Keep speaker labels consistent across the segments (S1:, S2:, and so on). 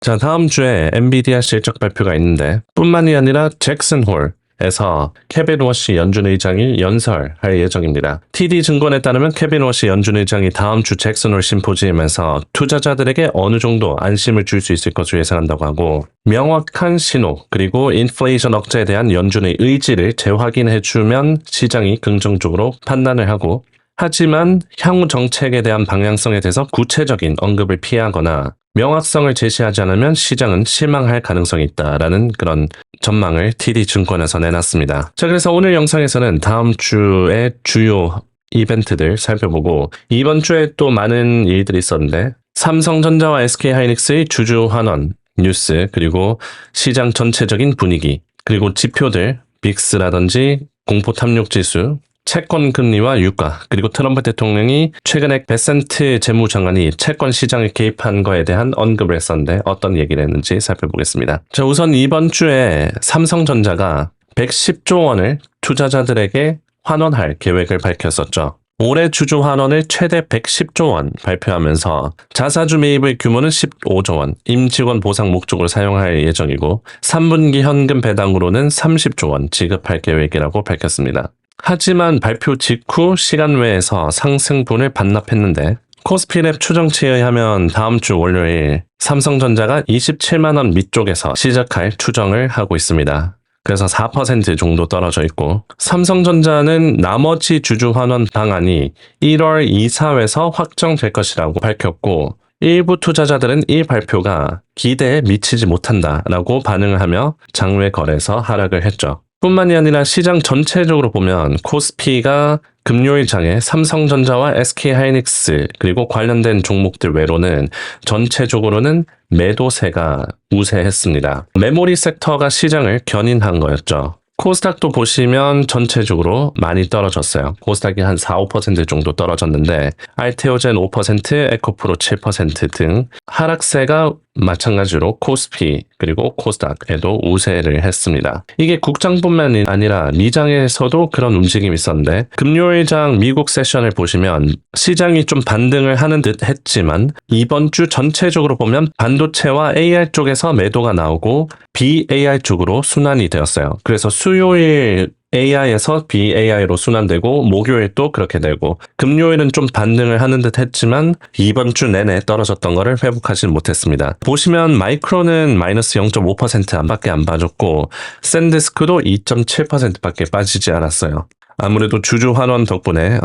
S1: 자, 다음 주에 엔비디아 실적 발표가 있는데 뿐만이 아니라 잭슨 홀에서 케빈 워시 연준 의장이 연설할 예정입니다. TD증권에 따르면 케빈 워시 연준 의장이 다음 주 잭슨 홀 심포지엄에서 투자자들에게 어느 정도 안심을 줄 수 있을 것으로 예상한다고 하고 명확한 신호 그리고 인플레이션 억제에 대한 연준의 의지를 재확인해주면 시장이 긍정적으로 판단을 하고 하지만 향후 정책에 대한 방향성에 대해서 구체적인 언급을 피하거나 명확성을 제시하지 않으면 시장은 실망할 가능성이 있다라는 그런 전망을 TD증권에서 내놨습니다. 자, 그래서 오늘 영상에서는 다음 주의 주요 이벤트들 살펴보고 이번 주에 또 많은 일들이 있었는데 삼성전자와 SK하이닉스의 주주 환원 뉴스 그리고 시장 전체적인 분위기 그리고 지표들 빅스라든지 공포 탐욕 지수 채권 금리와 유가 그리고 트럼프 대통령이 최근에 베센트 재무장관이 채권 시장에 개입한 거에 대한 언급을 했었는데 어떤 얘기를 했는지 살펴보겠습니다. 자, 우선 이번 주에 삼성전자가 110조 원을 투자자들에게 환원할 계획을 밝혔었죠. 올해 주주 환원을 최대 110조 원 발표하면서 자사주 매입의 규모는 15조 원, 임직원 보상 목적으로 사용할 예정이고 3분기 현금 배당으로는 30조 원 지급할 계획이라고 밝혔습니다. 하지만 발표 직후 시간 외에서 상승분을 반납했는데 코스피랩 추정치에 의하면 다음 주 월요일 삼성전자가 27만 원 밑쪽에서 시작할 추정을 하고 있습니다. 그래서 4% 정도 떨어져 있고 삼성전자는 나머지 주주 환원 방안이 1월 이사회에서 확정될 것이라고 밝혔고 일부 투자자들은 이 발표가 기대에 미치지 못한다라고 반응을 하며 장외 거래에서 하락을 했죠. 뿐만이 아니라 시장 전체적으로 보면 코스피가 금요일 장에 삼성전자와 SK하이닉스 그리고 관련된 종목들 외로는 전체적으로는 매도세가 우세했습니다. 메모리 섹터가 시장을 견인한 거였죠. 코스닥도 보시면 전체적으로 많이 떨어졌어요. 코스닥이 한 4, 5% 정도 떨어졌는데 알테오젠 5%, 에코프로 7% 등 하락세가 마찬가지로 코스피 그리고 코스닥에도 우세를 했습니다. 이게 국장뿐만 아니라 미장에서도 그런 움직임이 있었는데 금요일장 미국 세션을 보시면 시장이 좀 반등을 하는 듯 했지만 이번 주 전체적으로 보면 반도체와 AR 쪽에서 매도가 나오고 BAR 쪽으로 순환이 되었어요. 그래서 수요일 AI에서 BAI로 순환되고 목요일 또 그렇게 되고 금요일은 좀 반등을 하는 듯 했지만 이번 주 내내 떨어졌던 거를 회복하지는 못했습니다. 보시면 마이크론은 마이너스 0.5% 안밖에 안 빠졌고 샌디스크도 2.7%밖에 빠지지 않았어요. 아무래도 주주 환원 덕분에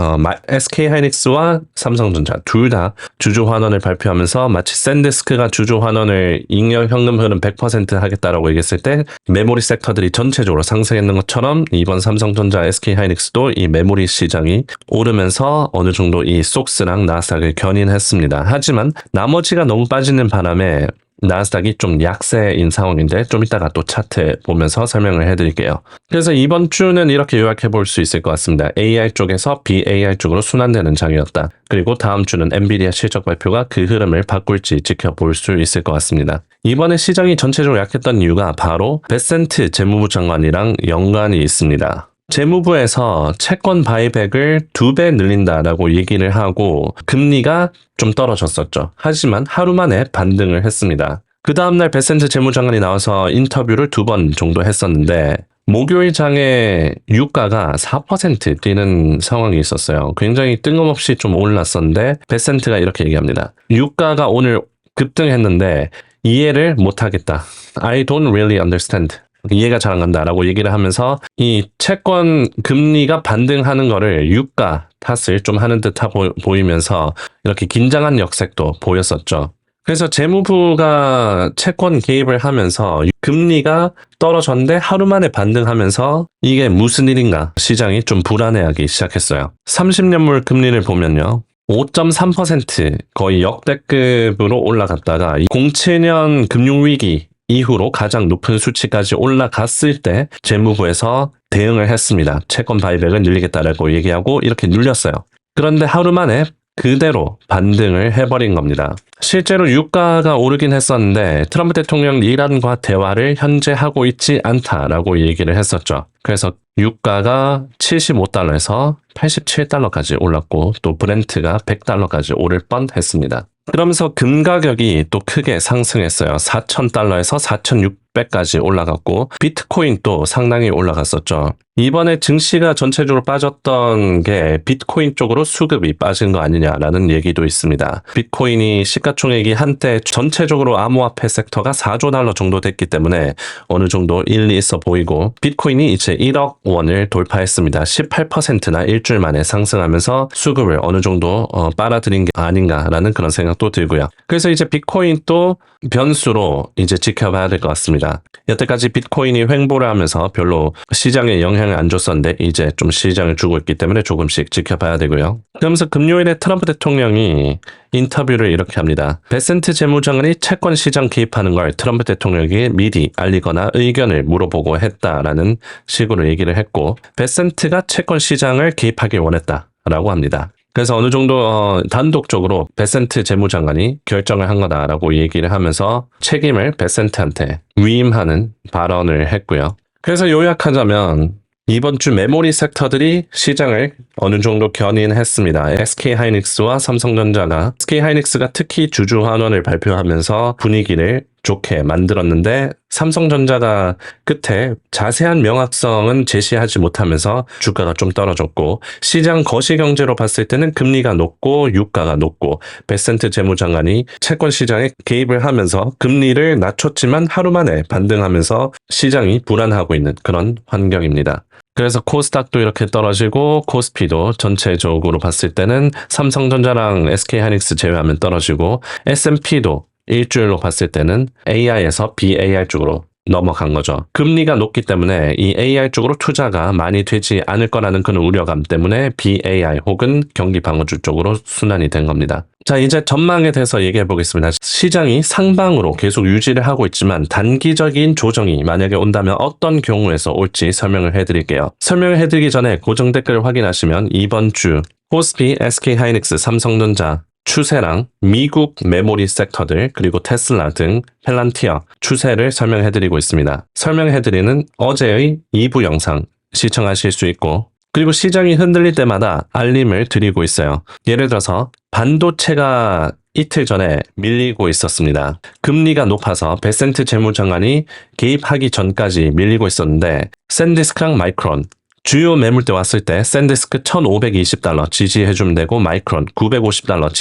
S1: SK하이닉스와 삼성전자 둘 다 주주 환원을 발표하면서 마치 샌디스크가 주주 환원을 잉여 현금 흐름 100% 하겠다라고 얘기했을 때 메모리 섹터들이 전체적으로 상승했는 것처럼 이번 삼성전자 SK하이닉스도 이 메모리 시장이 오르면서 어느 정도 이 속스랑 나스닥을 견인했습니다. 하지만 나머지가 너무 빠지는 바람에 나스닥이 좀 약세인 상황인데 좀 이따가 또 차트 보면서 설명을 해드릴게요. 그래서 이번 주는 이렇게 요약해 볼 수 있을 것 같습니다. AR 쪽에서 BAR 쪽으로 순환되는 장이었다. 그리고 다음 주는 엔비디아 실적 발표가 그 흐름을 바꿀지 지켜볼 수 있을 것 같습니다. 이번에 시장이 전체적으로 약했던 이유가 바로 베센트 재무부 장관이랑 연관이 있습니다. 재무부에서 채권 바이백을 2배 늘린다라고 얘기를 하고 금리가 좀 떨어졌었죠. 하지만 하루 만에 반등을 했습니다. 그 다음날 베센트 재무장관이 나와서 인터뷰를 2번 정도 했었는데 목요일 장에 유가가 4% 뛰는 상황이 있었어요. 굉장히 뜬금없이 좀 올랐었는데 베센트가 이렇게 얘기합니다. 유가가 오늘 급등했는데 이해를 못하겠다. I don't really understand. 이해가 잘 안 간다라고 얘기를 하면서 이 채권 금리가 반등하는 거를 유가 탓을 좀 하는 듯 보이면서 이렇게 긴장한 역색도 보였었죠. 그래서 재무부가 채권 개입을 하면서 금리가 떨어졌는데 하루 만에 반등하면서 이게 무슨 일인가 시장이 좀 불안해하기 시작했어요. 30년물 금리를 보면요. 5.3% 거의 역대급으로 올라갔다가 07년 금융위기 이후로 가장 높은 수치까지 올라갔을 때 재무부에서 대응을 했습니다. 채권 바이백을 늘리겠다라고 얘기하고 이렇게 눌렸어요. 그런데 하루 만에 그대로 반등을 해버린 겁니다. 실제로 유가가 오르긴 했었는데 트럼프 대통령 이란과 대화를 현재 하고 있지 않다라고 얘기를 했었죠. 그래서 유가가 75달러에서 87달러까지 올랐고 또 브렌트가 100달러까지 오를 뻔했습니다. 그러면서 금 가격이 또 크게 상승했어요. 4,000달러에서 4,600까지 올라갔고 비트코인도 상당히 올라갔었죠. 이번에 증시가 전체적으로 빠졌던 게 비트코인 쪽으로 수급이 빠진 거 아니냐라는 얘기도 있습니다. 비트코인이 시가총액이 한때 전체적으로 암호화폐 섹터가 4조 달러 정도 됐기 때문에 어느 정도 일리 있어 보이고 비트코인이 이제 1억 원을 돌파했습니다. 18%나 일주일 만에 상승하면서 수급을 어느 정도 빨아들인 게 아닌가라는 그런 생각도 들고요. 그래서 이제 비트코인 또 변수로 이제 지켜봐야 될 것 같습니다. 여태까지 비트코인이 횡보를 하면서 별로 시장에 영향을 안 줬었는데 이제 좀 시장을 주고 있기 때문에 조금씩 지켜봐야 되고요. 그러면서 금요일에 트럼프 대통령이 인터뷰를 이렇게 합니다. 베센트 재무장관이 채권 시장 개입하는 걸 트럼프 대통령에게 미리 알리거나 의견을 물어보고 했다라는 식으로 얘기를 했고 베센트가 채권 시장을 개입하길 원했다라고 합니다. 그래서 어느 정도 단독적으로 베센트 재무장관이 결정을 한 거다라고 얘기를 하면서 책임을 베센트한테 위임하는 발언을 했고요. 그래서 요약하자면 이번 주 메모리 섹터들이 시장을 어느 정도 견인했습니다. SK하이닉스와 삼성전자가 SK하이닉스가 특히 주주 환원을 발표하면서 분위기를 좋게 만들었는데 삼성전자가 끝에 자세한 명확성은 제시하지 못하면서 주가가 좀 떨어졌고 시장 거시경제로 봤을 때는 금리가 높고 유가가 높고 베센트 재무장관이 채권 시장에 개입을 하면서 금리를 낮췄지만 하루 만에 반등하면서 시장이 불안하고 있는 그런 환경입니다. 그래서 코스닥도 이렇게 떨어지고 코스피도 전체적으로 봤을 때는 삼성전자랑 SK하이닉스 제외하면 떨어지고 S&P도 일주일로 봤을 때는 AI에서 BAR 쪽으로 넘어간 거죠. 금리가 높기 때문에 이 AR 쪽으로 투자가 많이 되지 않을 거라는 그런 우려감 때문에 BAR 혹은 경기방어주 쪽으로 순환이 된 겁니다. 자, 이제 전망에 대해서 얘기해 보겠습니다. 시장이 상방으로 계속 유지를 하고 있지만 단기적인 조정이 만약에 온다면 어떤 경우에서 올지 설명을 해드릴게요. 설명을 해드리기 전에 고정 댓글을 확인하시면 이번 주 코스피, SK하이닉스, 삼성전자 추세랑 미국 메모리 섹터들 그리고 테슬라 등 펠란티어 추세를 설명해드리고 있습니다. 설명해드리는 어제의 2부 영상 시청하실 수 있고 그리고 시장이 흔들릴 때마다 알림을 드리고 있어요. 예를 들어서 반도체가 이틀 전에 밀리고 있었습니다. 금리가 높아서 베센트 재무장관이 개입하기 전까지 밀리고 있었는데 샌디스크랑 마이크론 주요 매물대 왔을 때 샌디스크 1,520달러 지지해주면 되고 마이크론 950달러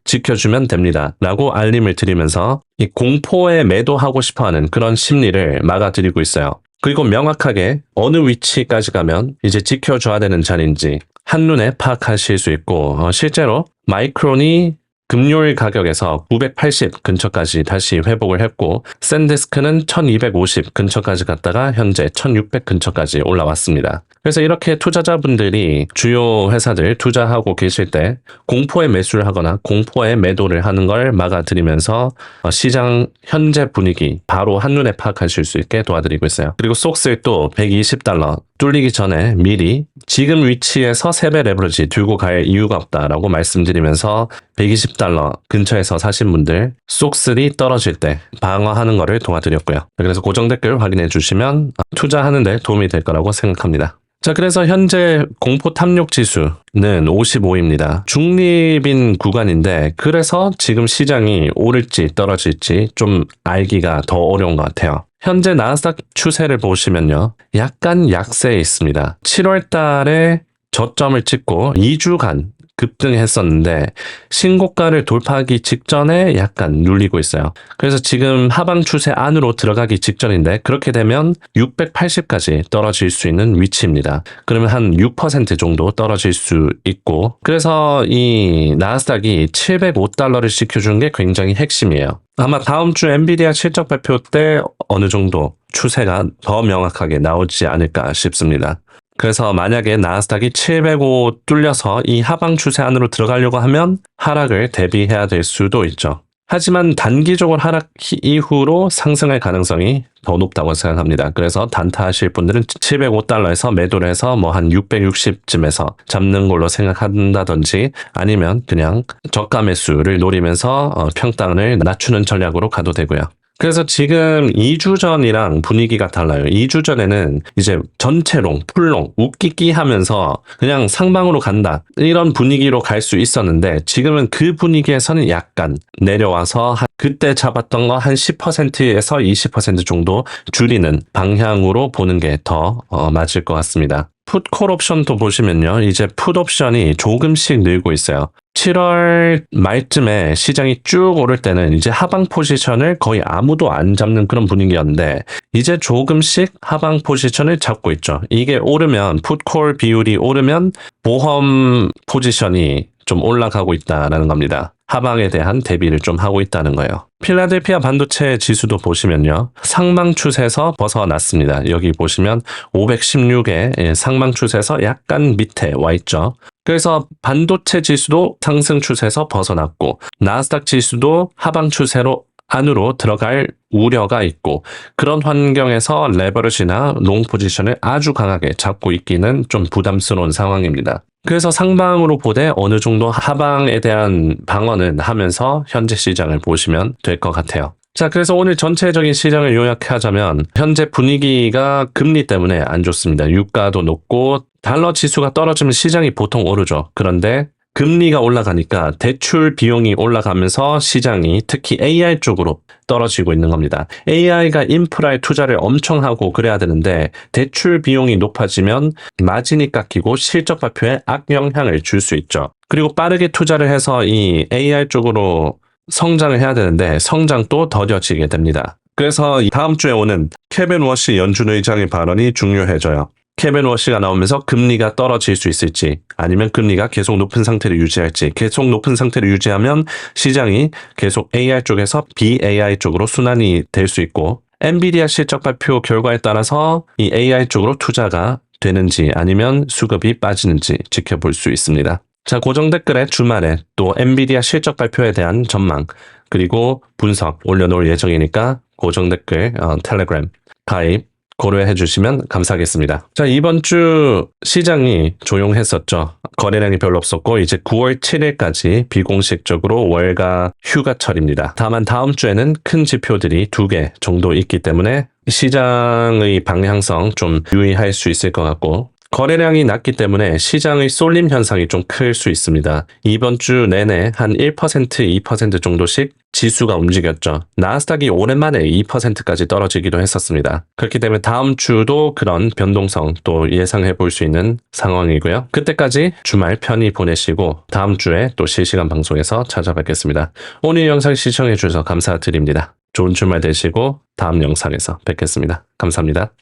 S1: 지켜주면 됩니다. 라고 알림을 드리면서 이 공포에 매도하고 싶어하는 그런 심리를 막아드리고 있어요. 그리고 명확하게 어느 위치까지 가면 이제 지켜줘야 되는 자리인지 한눈에 파악하실 수 있고 실제로 마이크론이 금요일 가격에서 980 근처까지 다시 회복을 했고 샌디스크는 1250 근처까지 갔다가 현재 1600 근처까지 올라왔습니다. 그래서 이렇게 투자자분들이 주요 회사들 투자하고 계실 때 공포에 매수를 하거나 공포에 매도를 하는 걸 막아드리면서 시장 현재 분위기 바로 한눈에 파악하실 수 있게 도와드리고 있어요. 그리고 속스도 120달러 뚫리기 전에 미리 지금 위치에서 3배 레버리지 들고 갈 이유가 없다라고 말씀드리면서 120달러 근처에서 사신 분들 쏙3 떨어질 때 방어하는 거를 도와드렸고요. 그래서 고정 댓글 확인해 주시면 투자하는 데 도움이 될 거라고 생각합니다. 자, 그래서 현재 공포 탐욕 지수는 55입니다. 중립인 구간인데 그래서 지금 시장이 오를지 떨어질지 좀 알기가 더 어려운 것 같아요. 현재 나스닥 추세를 보시면요. 약간 약세에 있습니다. 7월 달에 저점을 찍고 2주간 급등했었는데 신고가를 돌파하기 직전에 약간 눌리고 있어요. 그래서 지금 하방 추세 안으로 들어가기 직전인데 그렇게 되면 680까지 떨어질 수 있는 위치입니다. 그러면 한 6% 정도 떨어질 수 있고 그래서 이 나스닥이 705달러를 지켜주는 게 굉장히 핵심이에요. 아마 다음 주 엔비디아 실적 발표 때 어느 정도 추세가 더 명확하게 나오지 않을까 싶습니다. 그래서 만약에 나스닥이 705 뚫려서 이 하방 추세 안으로 들어가려고 하면 하락을 대비해야 될 수도 있죠. 하지만 단기적으로 하락 이후로 상승할 가능성이 더 높다고 생각합니다. 그래서 단타하실 분들은 705달러에서 매도를 해서 뭐 한 660쯤에서 잡는 걸로 생각한다든지 아니면 그냥 저가 매수를 노리면서 평단을 낮추는 전략으로 가도 되고요. 그래서 지금 2주 전이랑 분위기가 달라요. 2주 전에는 이제 전체롱, 풀롱, 웃기기 하면서 그냥 상방으로 간다. 이런 분위기로 갈 수 있었는데 지금은 그 분위기에서는 약간 내려와서 그때 잡았던 거 한 10%에서 20% 정도 줄이는 방향으로 보는 게 더 맞을 것 같습니다. 풋콜 옵션도 보시면요. 이제 풋 옵션이 조금씩 늘고 있어요. 7월 말쯤에 시장이 쭉 오를 때는 이제 하방 포지션을 거의 아무도 안 잡는 그런 분위기였는데 이제 조금씩 하방 포지션을 잡고 있죠. 이게 오르면 풋콜 비율이 오르면 보험 포지션이 좀 올라가고 있다라는 겁니다. 하방에 대한 대비를 좀 하고 있다는 거예요. 필라델피아 반도체 지수도 보시면요. 상방 추세에서 벗어났습니다. 여기 보시면 516의 상방 추세에서 약간 밑에 와 있죠. 그래서 반도체 지수도 상승 추세에서 벗어났고 나스닥 지수도 하방 추세로 안으로 들어갈 우려가 있고 그런 환경에서 레버리지나 롱 포지션을 아주 강하게 잡고 있기는 좀 부담스러운 상황입니다. 그래서 상방으로 보되 어느 정도 하방에 대한 방어는 하면서 현재 시장을 보시면 될 것 같아요. 자, 그래서 오늘 전체적인 시장을 요약하자면 현재 분위기가 금리 때문에 안 좋습니다. 유가도 높고 달러 지수가 떨어지면 시장이 보통 오르죠. 그런데 금리가 올라가니까 대출 비용이 올라가면서 시장이 특히 AI 쪽으로 떨어지고 있는 겁니다. AI가 인프라에 투자를 엄청 하고 그래야 되는데 대출 비용이 높아지면 마진이 깎이고 실적 발표에 악영향을 줄 수 있죠. 그리고 빠르게 투자를 해서 이 AI 쪽으로 성장을 해야 되는데 성장도 더뎌지게 됩니다. 그래서 다음 주에 오는 케빈 워시 연준 의장의 발언이 중요해져요. 케빈 워시가 나오면서 금리가 떨어질 수 있을지 아니면 금리가 계속 높은 상태를 유지할지 계속 높은 상태를 유지하면 시장이 계속 AI 쪽에서 BAI 쪽으로 순환이 될 수 있고 엔비디아 실적 발표 결과에 따라서 이 AI 쪽으로 투자가 되는지 아니면 수급이 빠지는지 지켜볼 수 있습니다. 자, 고정 댓글에 주말에 또 엔비디아 실적 발표에 대한 전망 그리고 분석 올려놓을 예정이니까 고정 댓글 텔레그램 가입 고려해 주시면 감사하겠습니다. 자, 이번 주 시장이 조용했었죠. 거래량이 별로 없었고 이제 9월 7일까지 비공식적으로 월가 휴가철입니다. 다만 다음 주에는 큰 지표들이 2개 정도 있기 때문에 시장의 방향성 좀 유의할 수 있을 것 같고 거래량이 낮기 때문에 시장의 쏠림 현상이 좀 클 수 있습니다. 이번 주 내내 한 1%, 2% 정도씩 지수가 움직였죠. 나스닥이 오랜만에 2%까지 떨어지기도 했었습니다. 그렇기 때문에 다음 주도 그런 변동성 또 예상해 볼 수 있는 상황이고요. 그때까지 주말 편히 보내시고 다음 주에 또 실시간 방송에서 찾아뵙겠습니다. 오늘 영상 시청해 주셔서 감사드립니다. 좋은 주말 되시고 다음 영상에서 뵙겠습니다. 감사합니다.